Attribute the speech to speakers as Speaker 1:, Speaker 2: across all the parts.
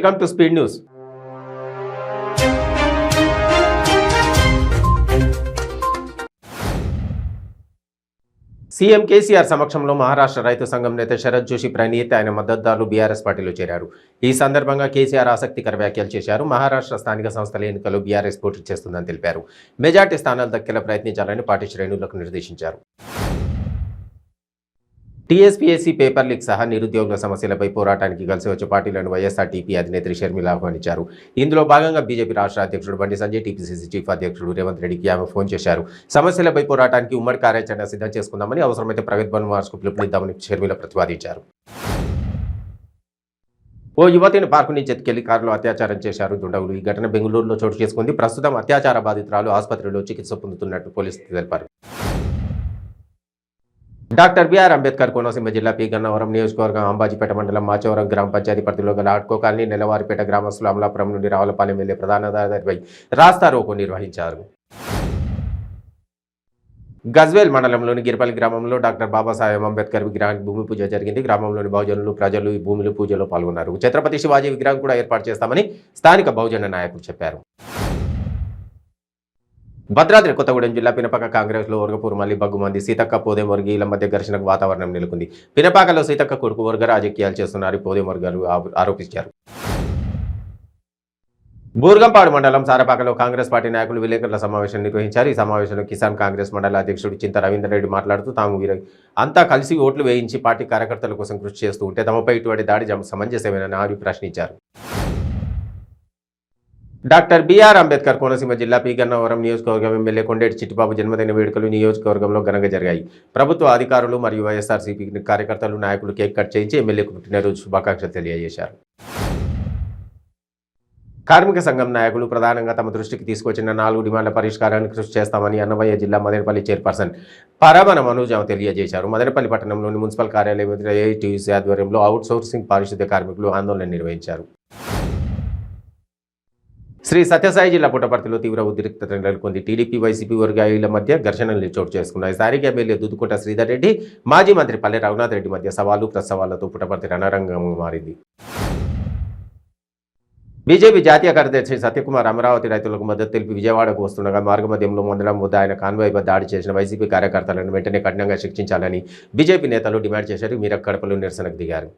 Speaker 1: Welcome to speed news. CM KCR సమక్షంలో మహారాష్ట్ర రైతు సంఘం నేత శరత్ జోషి ప్రణీత్ ఆయన మద్దతుదారులు బీఆర్ఎస్ పార్టీలో చేరారు. ఈ సందర్భంగా కేసీఆర్ ఆసక్తికర వ్యాఖ్యలు చేశారు. మహారాష్ట్ర స్థానిక సంస్థల ఎన్నికల్లో బీఆర్ఎస్ పోటీ చేస్తుందని తెలిపారు. మెజార్టీ స్థానాలు దక్కేలా ప్రయత్నించాలని పార్టీ శ్రేణులకు నిర్దేశించారు. టీఎస్పీఎస్సీ పేపర్ లీక్ సహా నిరుద్యోగుల సమస్యలపై పోరాటానికి కలిసి వచ్చే పార్టీలను వైఎస్ఆర్టీపీ అధినేత్రి షర్మిల ఆహ్వానించారు. ఇందులో భాగంగా బీజేపీ రాష్ట్ర అధ్యక్షుడు బండి సంజయ్, టీపీసీసీ చీఫ్ అధ్యక్షుడు రేవంత్ రెడ్డికి ఆమె ఫోన్ చేశారు. సమస్యలపై పోరాటానికి ఉమ్మడి కార్యాచరణ సిద్ధం చేసుకుందామని, అవసరమైతే ప్రైవేట్ బంద్ మార్చుకు పిలుపునిద్దామని షర్మిల ప్రతిపాదించారు. ఓ యువతిని పార్కు నుంచి ఎత్తుకెళ్లి కారులో అత్యాచారం చేశారు దుండగులు. ఈ ఘటన బెంగళూరులో చోటు చేసుకుంది. ప్రస్తుతం అత్యాచార బాధితురాలు ఆసుపత్రిలో చికిత్స పొందుతున్నట్టు పోలీసులు తెలిపారు. డాక్టర్ బిఆర్ అంబేద్కర్ కోనసీమ జిల్లా పి గన్నవరం నియోజకవర్గం అంబాజీపేట మండలం మాచవరం గ్రామ పంచాయతీ పరిధిలో గల ఆడ్కో కాలనీ నెలవారిపేట గ్రామస్తులు అమలాపురం నుండి రావులపాలెం వెళ్లే ప్రధాన దారిపై రాస్తా రోకో నిర్వహించారు. గజ్వేల్ మండలంలోని గిరిపల్లి గ్రామంలో డాక్టర్ బాబాసాహెబ్ అంబేద్కర్ విగ్రహానికి భూమి పూజ జరిగింది. గ్రామంలోని బహుజనులు ప్రజలు ఈ భూమిలో పూజలో పాల్గొన్నారు. ఛత్రపతి శివాజీ విగ్రహం కూడా ఏర్పాటు చేస్తామని స్థానిక బహుజన నాయకులు చెప్పారు. భద్రాద్రి కొత్తగూడెం జిల్లా పినపాక కాంగ్రెస్లో వర్గపూర్ మల్లి బగ్గుమంది సీతక్క పోదెం వర్గీయుల మధ్య ఘర్షణకు వాతావరణం నెలకొంది. పినపాకలో సీతక్క కొడుకు వర్గ రాజకీయాలు చేస్తున్నారు పోదెం వర్గాలు ఆరోపించారు. బూర్గంపాడు మండలం సారపాకలో కాంగ్రెస్ పార్టీ నాయకులు విలేకరుల సమావేశం నిర్వహించారు. ఈ సమావేశంలో కిసాన్ కాంగ్రెస్ మండల అధ్యక్షుడు చింత రవీందర్ రెడ్డి మాట్లాడుతూ తాము అంతా కలిసి ఓట్లు వేయించి పార్టీ కార్యకర్తల కోసం కృషి చేస్తూ ఉంటే తమపై ఇటువంటి దాడి సమంజసమేనని ఆయన ప్రశ్నించారు. డాక్టర్ బిఆర్ అంబేద్కర్ కోనసీమ జిల్లా పి గన్నవరం నియోజకవర్గం ఎమ్మెల్యే కొండేటి చిట్టిబాబు జన్మదిన వేడుకలు నియోజకవర్గంలో ఘనంగా జరిగాయి. ప్రభుత్వ అధికారులు మరియు వైఎస్ఆర్సీపీ కార్యకర్తలు నాయకులు కేక్ కట్ చేయించి ఎమ్మెల్యేకు పుట్టినరోజు శుభాకాంక్షలు తెలియజేశారు. కార్మిక సంఘం నాయకులు ప్రధానంగా తమ దృష్టికి తీసుకొచ్చిన 4 డిమాండ్ల పరిష్కారానికి కృషి చేస్తామని అన్నమయ్య జిల్లా మదనపల్లి చైర్పర్సన్ పరమన మనోజ్ తెలియజేశారు. మదనపల్లి పట్టణంలోని మున్సిపల్ కార్యాలయం ఎదుట ఏఐటీయూసీ ఆధ్వర్యంలో అవుట్ సోర్సింగ్ పారిశుద్ధ్య కార్మికులు ఆందోళన నిర్వహించారు. శ్రీ సత్యసాయి జిల్లా పుట్టపర్తిలో తీవ్ర ఉద్రిక్తత నెలకొంది. టీడీపీ వైసీపీ వర్గాల మధ్య ఘర్షణలు చోటు చేసుకున్నాయి. స్థానిక ఎమ్మెల్యే దుద్దుకుంట శ్రీధర్ రెడ్డి, మాజీ మంత్రి పల్లె రఘునాథ్ రెడ్డి మధ్య సవాలు ప్రసవాళ్లతో పుట్టపర్తి రణరంగంగా మారింది. బీజేపీ జాతీయ కార్యదర్శి సత్యకుమార్ అమరావతి రైతులకు మద్దతు తెలిపి విజయవాడకు వస్తుండగా మార్గమధ్యంలో మండలం వద్ద ఆయన కాన్వాయ్ వద్ద దాడి చేసిన వైసీపీ కార్యకర్తలను వెంటనే కఠినంగా శిక్షించాలని బీజేపీ నేతలు డిమాండ్ చేశారు. మీరక్ కడపలో నిరసనకు దిగారు.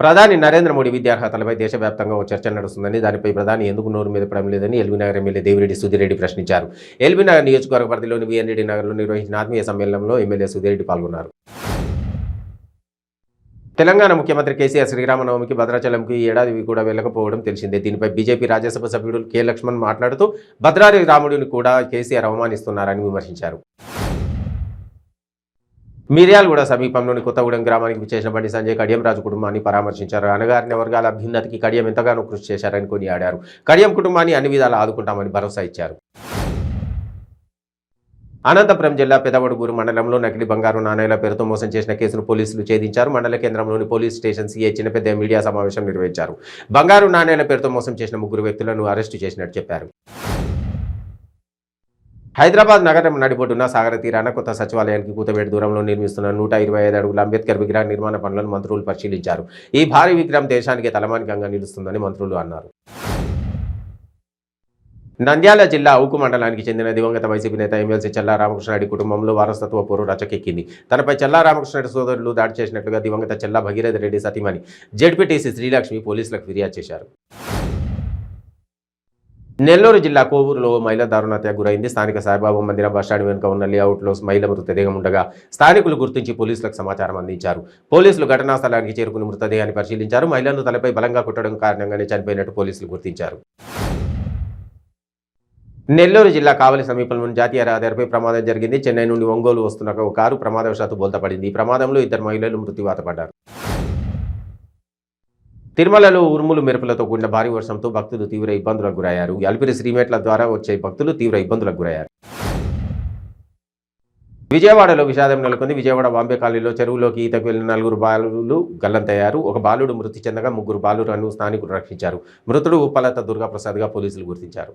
Speaker 1: ప్రధాని నరేంద్ర మోడీ విద్యార్హతలపై దేశవ్యాప్తంగా ఓ చర్చ నడుస్తుందని, దానిపై ప్రధాని ఎందుకు నోరు మీద పడడం లేదని ఎల్బీనగర్ ఎమ్మెల్యే దేవిరెడ్డి సుధీరెడ్డి ప్రశ్నించారు. ఎల్బీనగర్ నియోజకవర్గ పరిధిలోని వీఎన్ రెడ్డి నగర్లో నిర్వహించిన ఆత్మీయ సమ్మేళనంలో ఎమ్మెల్యే సుధీరెడ్డి పాల్గొన్నారు. తెలంగాణ ముఖ్యమంత్రి కేసీఆర్ శ్రీరామనవమికి భద్రాచలంకి ఈ ఏడాది కూడా వెళ్లకపోవడం తెలిసిందే. దీనిపై బీజేపీ రాజ్యసభ సభ్యుడు కె లక్ష్మణ్ మాట్లాడుతూ భద్రాద్రి రాముడిని కూడా కేసీఆర్ అవమానిస్తున్నారని విమర్శించారు. మిర్యాలగూడ సమీపంలోని కొత్తగూడెం గ్రామానికి విచ్చేసిన బండి సంజయ్ కడియం రాజు కుటుంబాన్ని పరామర్శించారు. అణగారిన వర్గాల అభ్యున్నతికి కడియం ఎంతగానో కృషి చేశారని కొనియాడారు. కడియం కుటుంబాన్ని అన్ని విధాలా ఆదుకుంటామని భరోసా ఇచ్చారు. అనంతపురం జిల్లా పెదవడుగూరు మండలంలో నకిలీ బంగారు నాణేల పేరుతో మోసం చేసిన కేసును పోలీసులు ఛేదించారు. మండల కేంద్రంలోని పోలీస్ స్టేషన్ సీఐ చిన్నపెద్ద మీడియా సమావేశం నిర్వహించారు. బంగారు నాణేల పేరుతో మోసం చేసిన 3 వ్యక్తులను అరెస్టు చేసినట్టు చెప్పారు. హైదరాబాద్ నగరం నడిబొడ్డున సాగర తీరాన కొత్త సచివాలయానికి కూతవేటు దూరంలో నిర్మిస్తున్న 125 అడుగుల అంబేద్కర్ విగ్రహ నిర్మాణ పనులను మంత్రులు పరిశీలించారు. ఈ భారీ విగ్రహం దేశానికి తలమానికంగా నిలుస్తుందని మంత్రులు అన్నారు. నంద్యాల జిల్లా ఔకు మండలానికి చెందిన దివంగత వైసీపీ నేత ఎమ్మెల్సీ చల్లా రామకృష్ణారెడ్డి కుటుంబంలో వారసత్వ పోరు రచ్చకెక్కింది. తనపై చల్లా రామకృష్ణారెడ్డి సోదరులు దాడి చేసినట్లుగా దివంగత చల్లా భగీరథ రెడ్డి సతీమణి జెడ్పీటీసీ శ్రీలక్ష్మి పోలీసులకు ఫిర్యాదు చేశారు. నెల్లూరు జిల్లా కోవూరులో మహిళ దారుణహత్యకు గురైంది. స్థానిక సాయిబాబా మందిరం బస్టాండ్ వెనుక ఉన్న లేఅవుట్లో మహిళ మృతదేహం ఉండగా స్థానికులు గుర్తించి పోలీసులకు సమాచారం అందించారు. పోలీసులు ఘటనా స్థలానికి చేరుకుని మృతదేహాన్ని పరిశీలించారు. మహిళను తలపై బలంగా కొట్టడం కారణంగానే చనిపోయినట్టు పోలీసులు గుర్తించారు. నెల్లూరు జిల్లా కావలి సమీపంలోని జాతీయ రహదారిపై ప్రమాదం జరిగింది. చెన్నై నుండి ఒంగోలు వస్తున్న ఒక కారు ప్రమాదవశాత్తు బోల్తపడింది. ఈ ప్రమాదంలో 2 మహిళలు మృత్యువాత పడ్డారు. తిరుమలలో ఉరుములు మెరుపులతో కూడిన భారీ వర్షంతో భక్తులు తీవ్ర ఇబ్బందులకు గురయ్యారు. అలిపిరి శ్రీమేట్ల ద్వారా వచ్చే భక్తులు తీవ్ర ఇబ్బందులకు గురయ్యారు. విజయవాడలో విషాదం నెలకొంది. విజయవాడ బాంబే కాలనీలో చెరువులోకి ఈతకు వెళ్లిన 4 బాలులు గల్లంతయ్యారు. ఒక బాలుడు మృతి చెందగా 3 బాలులను స్థానికులు రక్షించారు. మృతుడు ఉప్పలత దుర్గాప్రసాద్గా పోలీసులు గుర్తించారు.